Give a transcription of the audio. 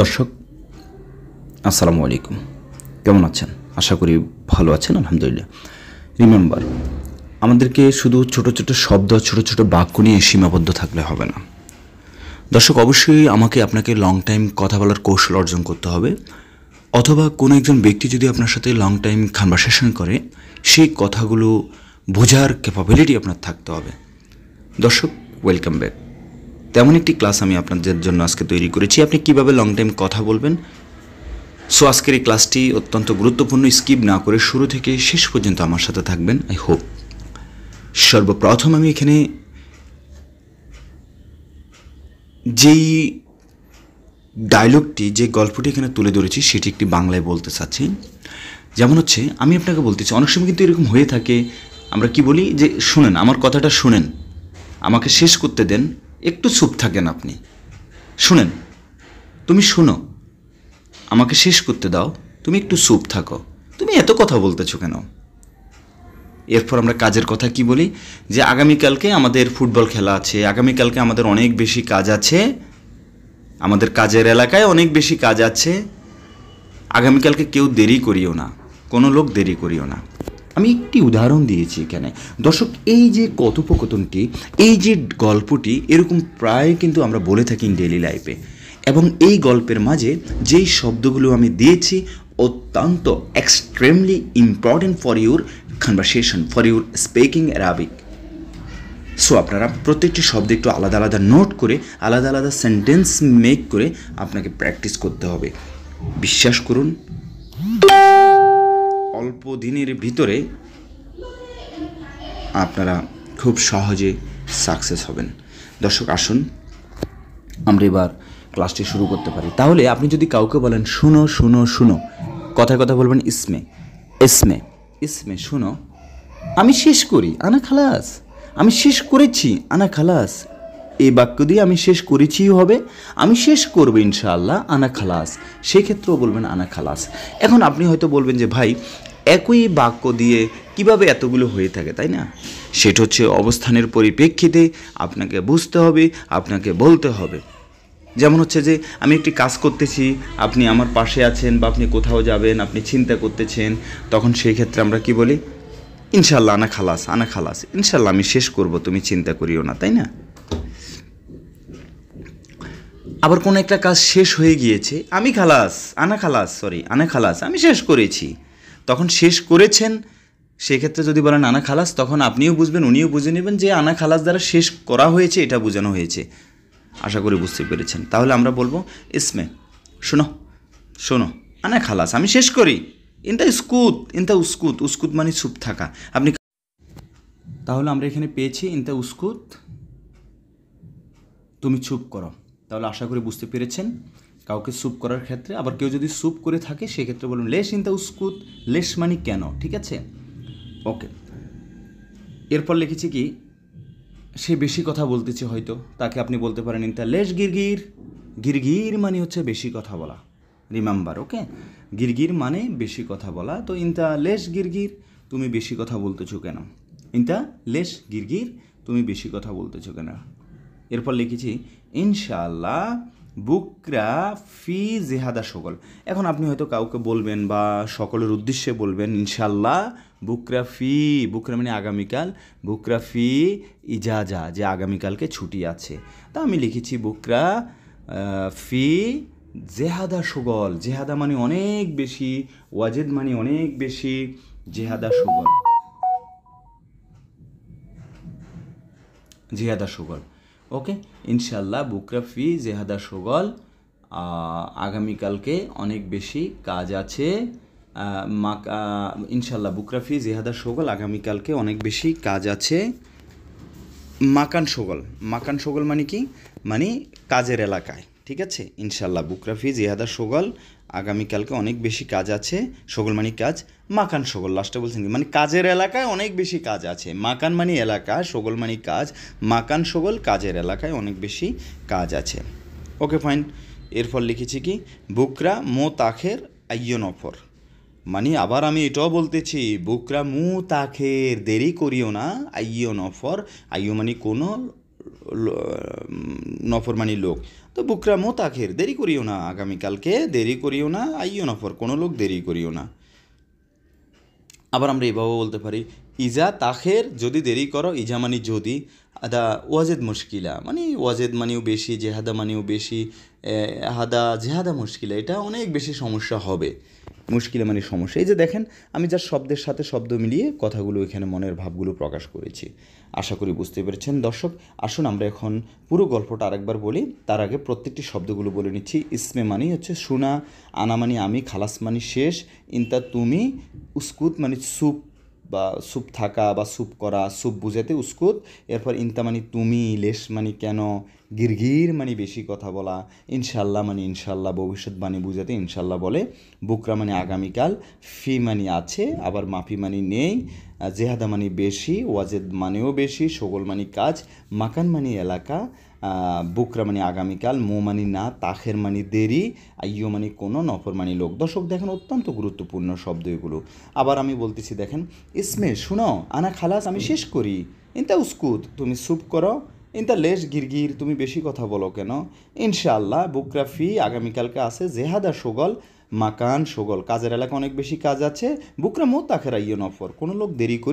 দর্শক আসসালামু আলাইকুম, কেমন আছেন? আশা করি ভালো আছেন। আলহামদুলিল্লাহ। রিমেম্বার, আমাদেরকে শুধু ছোট ছোট শব্দ, ছোট ছোট বাক্য নিয়ে সীমাবদ্ধ থাকলে হবে না। দর্শক, অবশ্যই আপনাকে লং টাইম কথা বলার কৌশল অর্জন করতে হবে, অথবা কোনো একজন ব্যক্তি যদি আপনার সাথে লং টাইম কনভারসেশন করে, সেই কথাগুলো বোঝার ক্যাপাবিলিটি আপনার থাকতে হবে। দর্শক, ওয়েলকাম ব্যাক। তেমন একটি ক্লাস আমি আপনাদের জন্য আজকে তৈরি করেছি, আপনি কিভাবে লং টাইম কথা বলবেন। সো আজকের এই ক্লাসটি অত্যন্ত গুরুত্বপূর্ণ, স্কিপ না করে শুরু থেকে শেষ পর্যন্ত আমার সাথে থাকবেন, আই হোপ। সর্বপ্রথম আমি এখানে যেই ডায়লগটি, যে গল্পটি এখানে তুলে ধরেছি, সেটি একটি বাংলায় বলতে চাচ্ছি। যেমন হচ্ছে, আমি আপনাকে বলতেছি, অনেক সময় কিন্তু এরকম হয়ে থাকে, আমরা কি বলি যে শুনেন, আমার কথাটা শুনেন, আমাকে শেষ করতে দেন, একটু চুপ থাকেন আপনি, শুনেন, তুমি শোনো, আমাকে শেষ করতে দাও, তুমি একটু চুপ থাকো, তুমি এত কথা বলতেছো কেন। এরপর আমরা কাজের কথা কি বলি, যে আগামীকালকে আমাদের ফুটবল খেলা আছে, আগামীকালকে আমাদের অনেক বেশি কাজ আছে, আমাদের কাজের এলাকায় অনেক বেশি কাজ আছে, আগামীকালকে কেউ দেরি করিও না, কোনো লোক দেরি করিও না। আমি একটি উদাহরণ দিয়েছি এখানে। দর্শক, এই যে কথোপকথনটি, এই যে গল্পটি, এরকম প্রায় কিন্তু আমরা বলে থাকি ডেইলি লাইফে, এবং এই গল্পের মাঝে যেই শব্দগুলো আমি দিয়েছি অত্যন্ত extremely important for your conversation, for your speaking Arabic. So আপনারা প্রত্যেকটি শব্দ একটু আলাদা আলাদা নোট করে, আলাদা আলাদা সেন্টেন্স মেক করে আপনাকে প্র্যাকটিস করতে হবে। বিশ্বাস করুন, অল্প দিনের ভিতরে আপনারা খুব সহজে সাকসেস হবেন। দর্শক, আসুন আমরা এবার ক্লাসটি শুরু করতে পারি। তাহলে আপনি যদি কাউকে বলেন শুনো শুনো শুনো, কথায় কথা বলবেন ইসমে, ইসমে, ইসমে, শুনো, আমি শেষ করি, আনা খালাস, আমি শেষ করেছি, আনা খালাস। এই বাক্য দিয়ে আমি শেষ করেছিও হবে, আমি শেষ করবো ইনশাআল্লাহ, আনা খালাস। সেক্ষেত্রেও বলবেন আনা খালাস। এখন আপনি হয়তো বলবেন যে ভাই, একই বাক্য দিয়ে কিভাবে এতগুলো হয়ে থাকে, তাই না? সেটা হচ্ছে অবস্থানের পরিপ্রেক্ষিতে আপনাকে বুঝতে হবে, আপনাকে বলতে হবে। যেমন হচ্ছে যে আমি একটি কাজ করতেছি, আপনি আমার পাশে আছেন, বা আপনি কোথাও যাবেন, আপনি চিন্তা করতেছেন, তখন সেই ক্ষেত্রে আমরা কি বলি, ইনশাল্লাহ আনা খালাস, আনা খালাস, ইনশাল্লাহ আমি শেষ করব, তুমি চিন্তা করিও না, তাই না? আবার কোনো একটা কাজ শেষ হয়ে গিয়েছে, আমি খালাস, আনা খালাস, সরি আনা খালাস, আমি শেষ করেছি, তখন শেষ করেছেন, সেক্ষেত্রে যদি বলেন আনা খালাস, তখন আপনিও বুঝবেন, উনিও বুঝে নেবেন যে আনা খালাস দ্বারা শেষ করা হয়েছে, এটা বোঝানো হয়েছে। আশা করি বুঝতে পেরেছেন। তাহলে আমরা বলবো ইসমে, শোনো শোনো, আনা খালাস, আমি শেষ করি, ইনতা উস্কুত, ইনতা উস্কুত, উস্কুত মানে চুপ থাকা। আপনি তাহলে আমরা এখানে পেয়েছি ইনতা উস্কুত, তুমি চুপ করো। তাহলে আশা করি বুঝতে পেরেছেন কাউকে চুপ করার ক্ষেত্রে। আবার কেউ যদি চুপ করে থাকে, সেক্ষেত্রে বলুন লেশ ইনতা উস্কুত, লেশ মানে কেন, ঠিক আছে? ওকে। এরপর লিখেছি কি, সে বেশি কথা বলতেছে, হয়তো তাকে আপনি বলতে পারেন ইনতা লেশ গিরগির। গিরগির মানে হচ্ছে বেশি কথা বলা, রিমেম্বার, ওকে? গিরগির মানে বেশি কথা বলা। তো ইনতা লেশ গিরগির, তুমি বেশি কথা বলতেছো কেন, ইনতা লেশ গিরগির, তুমি বেশি কথা বলতেছো কেন। এরপর লিখেছি ইনশাআল্লাহ বুকরা ফি জেহাদা সকল। এখন আপনি হয়তো কাউকে বলবেন বা সকলের উদ্দেশ্যে বলবেন ইনশাআল্লাহ বুকরা ফি, বুকরা মানে আগামীকাল, বুকরা ফি ইজাজা, যে আগামীকালকে ছুটি আছে। তা আমি লিখেছি বুকরা ফি জেহাদা সুগল। জেহাদা মানে অনেক বেশি, ওয়াজেদ মানে অনেক বেশি, জেহাদা সুগল, জেহাদা সুগল। ওকে, ইনশাল্লাহ বুকরা ফি জেহাদা সুগল, আগামীকালকে অনেক বেশি কাজ আছে, ইনশাল্লাহ বুকরা ফি জেহাদা সুগল, আগামীকালকে অনেক বেশি কাজ আছে। মাকান সুগল, মাকান সুগল মানে কি, মানে কাজের এলাকায়, ঠিক আছে? ইনশাল্লাহ বুকরা ফি জেহাদা সুগল, আগামীকালকে অনেক বেশি কাজ আছে, সগল মানে কাজ, মাকান সগল লাস্টে বলছেন কি, মানে কাজের এলাকায় অনেক বেশি কাজ আছে। মাকান মানে এলাকা, সগল মানে কাজ, মাকান সগল কাজের এলাকায় অনেক বেশি কাজ আছে। ওকে, ফাইন। এরপর লিখেছি কি, বুকরা মো তাখের আইয় নফর, মানে আবার আমি এটাও বলতেছি, বুকরা মু তাখের, দেরি করিও না, আইয় নফর, আইয় মানে কোনো, নফর মানে লোক, তো বুকরা মো তাখের, দেরি করিও না, আগামীকালকে দেরি করিও না, আইও নফর, কোনো লোক দেরি করিও না। আবার আমরা এভাবেও বলতে পারি ইজা তাখের, যদি দেরি করো, ইজা মানে যদি, আদা ওয়াজেদ মুশকিলা মানে ওয়াজেদ মানেও বেশি, জেহাদা মানেও বেশি, হাদা জেহাদা মুশকিলা, এটা অনেক বেশি সমস্যা হবে। মুশকিলা মানে সমস্যা। এই যে দেখেন, আমি যার শব্দের সাথে শব্দ মিলিয়ে কথাগুলো এখানে মনের ভাবগুলো প্রকাশ করেছি। আশা করি বুঝতে পেরেছেন দর্শক। আসুন আমরা এখন পুরো গল্পটা আরেকবার বলি, তার আগে প্রত্যেকটি শব্দগুলো বলে নিচ্ছি। ইসমে মানি হচ্ছে শোনা, আনা মানি আমি, খালাস মানি শেষ, ইনতা তুমি, উস্কুত মানে সুপ বা স্যুপ থাকা বা স্যুপ করা, স্যুপ বুঝাতে উস্কুত। এরপর ইনতা মানে তুমি, লেশ মানে কেন, গিরগির মানে বেশি কথা বলা, ইনশাল্লাহ মানে ইনশাল্লাহ ভবিষ্যৎবাণী বুঝাতে ইনশাল্লাহ বলে, বুকরা মানে আগামীকাল, ফি মানে আছে, আবার মাফি মানে নেই, জেহাদা মানে বেশি, ওয়াজেদ মানেও বেশি, শগল মানে কাজ, মাকান মানে এলাকা, বুকরা মানে আগামীকাল, মো মানে না, তাখের মানে দেরি, আইয়ো মানে কোনো, নফর মানে লোক। দর্শক দেখেন অত্যন্ত গুরুত্বপূর্ণ শব্দ এগুলো। আবার আমি বলতেছি দেখেন, ইসমে শুনো, আনা খালাস আমি শেষ করি, ইনতা উস্কুত তুমি স্যুপ করো, ইনতা লেশ গিরগির তুমি বেশি কথা বলো কেন, ইনশাআল্লাহ বুকরা ফি আগামীকালকে আছে, জেহাদা শগল, মাকান শগল কাজের এলাকা অনেক বেশি কাজ আছে, বুকরা মো তাখের আইয়ো নফর কোনো লোক দেরি করি